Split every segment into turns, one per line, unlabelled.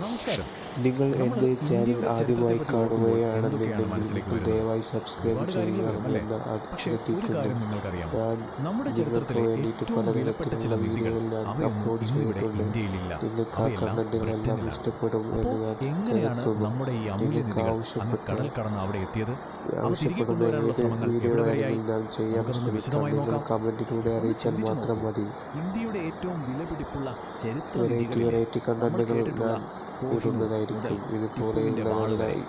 നമസ്കാരം.
നിങ്ങൾ
നമ്മൾ
എൻ്റെ ചാനൽ
ഇന്ത്യയുടെ
ആദ്യമായി
ചരിത്രത്തെപ്പറ്റി ഓർക്കുമ്പോൾ എന്തൊക്കെയാണ്
കാണുകയാണെന്നുണ്ടെങ്കിൽ
മനസ്സിലേക്ക് വരുന്നത്?
ദയവായി സബ്സ്ക്രൈബ്
ഒരുപാട് കാര്യങ്ങൾ
ചെയ്യുക
വരും അല്ലേ?
എന്ന്
പക്ഷേ ഒരു
അഭ്യർത്ഥിക്കുന്നു.
കാര്യം നിങ്ങൾക്കറിയാമോ?
ഞാൻ
നമ്മുടെ
നിങ്ങൾക്ക്
ചരിത്രത്തിലെ
വേണ്ടിയിട്ട്
ഏറ്റവും വിലപ്പെട്ട ചില
പലതരത്തിലുള്ള
നിധികൾ
വീഡിയോകൾ ഞാൻ
അവയൊന്നും
അപ്ലോഡ്
ഇന്നിവിടെ
ചെയ്തിട്ടുണ്ട്.
ഇന്ത്യയിലില്ല.
നിങ്ങൾക്ക് ആ
അവയെല്ലാം
കണ്ടന്റുകളെല്ലാം
ബ്രിട്ടനിലാണ്.
ഇഷ്ടപ്പെടും എന്ന്
അപ്പോൾ
ഞാൻ
എങ്ങനെയാണ്
കരുതുന്നു.
നമ്മുടെ ഈ അമൂല്യ
നിങ്ങൾക്ക്
നിധികൾ അങ്ങ് കടൽ
ആവശ്യപ്പെട്ട
കടന്ന് അവിടെ എത്തിയത്? അവ തിരികെ
ആവശ്യപ്പെടുന്ന
കൊണ്ടുവരാനുള്ള
ഏത്
ശ്രമങ്ങൾ
വീഡിയോ
എവിടെ വരെയായി?
വേണമെങ്കിലും ഞാൻ ചെയ്യാൻ
നമുക്കൊന്ന്
ശ്രമിക്കാം.
വിശദമായി
നിങ്ങൾ
നോക്കാം.
കമന്റിലൂടെ
ഒന്ന്
അറിയിച്ചാൽ
ചിന്തിച്ചു
മാത്രം
നോക്കൂ.
മതി.
ഇന്ത്യയുടെ ഏറ്റവും വിലപിടിപ്പുള്ള ചരിത്ര
വെറൈറ്റി
നിധികളിൽ നമ്മൾ
കണ്ടന്റുകൾ
കേട്ടിട്ടുള്ള
ഞാൻ
കോഹിനൂർ
ഇടുന്നതായിരിക്കും.
മുതൽ ടിപ്പുവിൻ്റെ
ഇതുപോലെയുള്ള
വാൾ
നല്ല
വരെ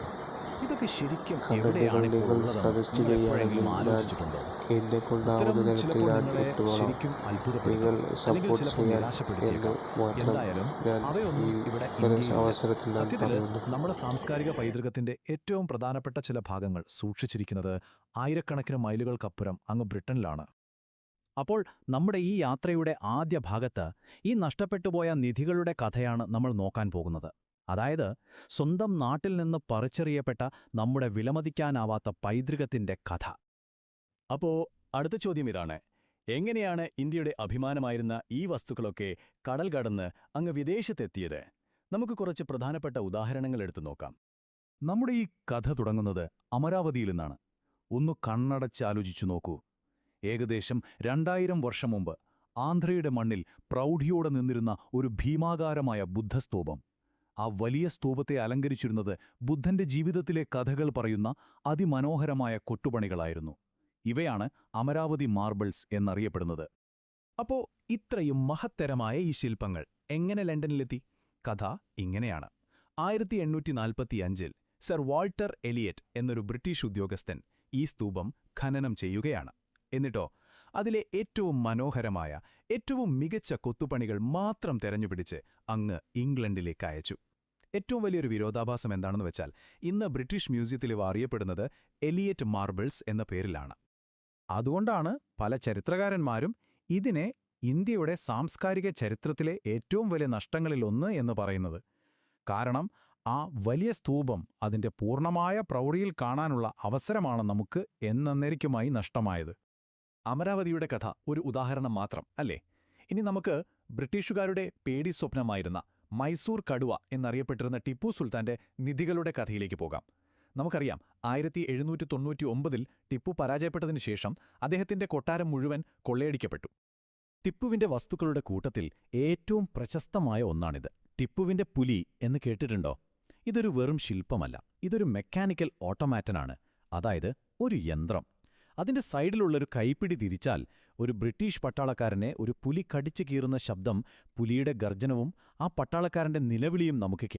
ഇതൊക്കെ ശരിക്കും
കണ്ടന്റുകൾ
എവിടെയാണ് ഇപ്പോൾ
നിങ്ങൾ
ഉള്ളതെന്ന്
സജസ്റ്റ്
നിങ്ങൾ
ചെയ്യുകയാണെങ്കിൽ
എപ്പോഴെങ്കിലും
ഞാൻ
ആലോചിച്ചിട്ടുണ്ടോ?
എന്നെ
ഉത്തരം
കൊണ്ടാവുന്ന തരത്തിൽ
ചിലപ്പോൾ
ഞാൻ
നിങ്ങളെ
ഇട്ടുകൊള്ളാം.
ശരിക്കും
നിങ്ങൾ
അത്ഭുതപ്പെടുത്തും, അല്ലെങ്കിൽ
സപ്പോർട്ട്
ചിലപ്പോൾ
ചെയ്യാൻ എന്ന്
നിരാശപ്പെടുത്തിയേക്കാം.
മാത്രം
എന്തായാലും
ഞാൻ ഈ
അവയൊന്നും ഇവിടെ
ഒരു
ഇന്ത്യയിലില്ല.
അവസരത്തിൽ ഞാൻ
സത്യത്തിൽ
പറയുന്നു.
നമ്മുടെ സാംസ്കാരിക പൈതൃകത്തിന്റെ ഏറ്റവും പ്രധാനപ്പെട്ട ചില ഭാഗങ്ങൾ സൂക്ഷിച്ചിരിക്കുന്നത് ആയിരക്കണക്കിന് മൈലുകൾക്കപ്പുറം അങ്ങ് ബ്രിട്ടനിലാണ്. അപ്പോൾ നമ്മുടെ ഈ യാത്രയുടെ ആദ്യ ഭാഗത്ത് ഈ നഷ്ടപ്പെട്ടുപോയ നിധികളുടെ കഥയാണ് നമ്മൾ നോക്കാൻ പോകുന്നത്. അതായത് സ്വന്തം നാട്ടിൽ നിന്ന് പറിച്ചെറിയപ്പെട്ട നമ്മുടെ വിലമതിക്കാനാവാത്ത പൈതൃകത്തിന്റെ കഥ. അപ്പോ അടുത്ത ചോദ്യം ഇതാണ്: എങ്ങനെയാണ് ഇന്ത്യയുടെ അഭിമാനമായിരുന്ന ഈ വസ്തുക്കളൊക്കെ കടൽ കടന്ന് അങ്ങ് വിദേശത്തെത്തിയത്? നമുക്ക് കുറച്ച് പ്രധാനപ്പെട്ട ഉദാഹരണങ്ങൾ എടുത്തു നോക്കാം. നമ്മുടെ ഈ കഥ തുടങ്ങുന്നത് അമരാവതിയിൽ നിന്നാണ്. ഒന്ന് കണ്ണടച്ചാലോചിച്ചു നോക്കൂ. ഏകദേശം 2000 വർഷം മുമ്പ് ആന്ധ്രയുടെ മണ്ണിൽ പ്രൗഢിയോടെ നിന്നിരുന്ന ഒരു ഭീമാകാരമായ ബുദ്ധസ്തൂപം. ആ വലിയ സ്തൂപത്തെ അലങ്കരിച്ചിരുന്നത് ബുദ്ധന്റെ ജീവിതത്തിലെ കഥകൾ പറയുന്ന അതിമനോഹരമായ കൊട്ടുപണികളായിരുന്നു. ഇവയാണ് അമരാവതി മാർബിൾസ് എന്നറിയപ്പെടുന്നത്. അപ്പോ ഇത്രയും മഹത്തരമായ ഈ ശില്പങ്ങൾ എങ്ങനെ ലണ്ടനിലെത്തി? കഥ ഇങ്ങനെയാണ്. 1845-ൽ സർ വാൾട്ടർ എലിയറ്റ് എന്നൊരു ബ്രിട്ടീഷ് ഉദ്യോഗസ്ഥൻ ഈ സ്തൂപം ഖനനം ചെയ്യുകയാണ്. എന്നിട്ടോ അതിലെ ഏറ്റവും മനോഹരമായ, ഏറ്റവും മികച്ച കൊത്തുപണികൾ മാത്രം തെരഞ്ഞുപിടിച്ച് അങ്ങ് ഇംഗ്ലണ്ടിലേക്ക് അയച്ചു. ഏറ്റവും വലിയൊരു വിരോധാഭാസം എന്താണെന്ന് വെച്ചാൽ, ഇന്ന് ബ്രിട്ടീഷ് മ്യൂസിയത്തിൽ ഇവ അറിയപ്പെടുന്നത് എലിയറ്റ് മാർബിൾസ് എന്ന പേരിലാണ്. അതുകൊണ്ടാണ് പല ചരിത്രകാരന്മാരും ഇതിനെ ഇന്ത്യയുടെ സാംസ്കാരിക ചരിത്രത്തിലെ ഏറ്റവും വലിയ നഷ്ടങ്ങളിലൊന്ന് എന്ന് പറയുന്നത്. കാരണം ആ വലിയ സ്തൂപം അതിന്റെ പൂർണ്ണമായ പ്രൗഢിയിൽ കാണാനുള്ള അവസരമാണ് നമുക്ക് എന്നേക്കുമായി നഷ്ടമായത്. അമരാവതിയുടെ കഥ ഒരു ഉദാഹരണം മാത്രം അല്ലേ? ഇനി നമുക്ക് ബ്രിട്ടീഷുകാരുടെ പേടി സ്വപ്നമായിരുന്ന മൈസൂർ കടുവ എന്നറിയപ്പെട്ടിരുന്ന ടിപ്പു സുൽത്താന്റെ നിധികളുടെ കഥയിലേക്ക് പോകാം. നമുക്കറിയാം, 1799-ൽ ടിപ്പു പരാജയപ്പെട്ടതിനു ശേഷം അദ്ദേഹത്തിന്റെ കൊട്ടാരം മുഴുവൻ കൊള്ളയടിക്കപ്പെട്ടു. ടിപ്പുവിന്റെ വസ്തുക്കളുടെ കൂട്ടത്തിൽ ഏറ്റവും പ്രശസ്തമായ ഒന്നാണിത്. ടിപ്പുവിന്റെ പുലി എന്ന് കേട്ടിട്ടുണ്ടോ? ഇതൊരു വെറും ശില്പമല്ല, ഇതൊരു മെക്കാനിക്കൽ ഓട്ടോമാറ്റനാണ്. അതായത് ഒരു യന്ത്രം. അതിന്റെ സൈഡിലുള്ളൊരു കൈപ്പിടി തിരിച്ചാൽ ഒരു ബ്രിട്ടീഷ് പട്ടാളക്കാരനെ ഒരു പുലി കടിച്ചു കീറുന്ന ശബ്ദം, പുലിയുടെ ഗർജനവും ആ പട്ടാളക്കാരന്റെ നിലവിളിയും നമുക്ക്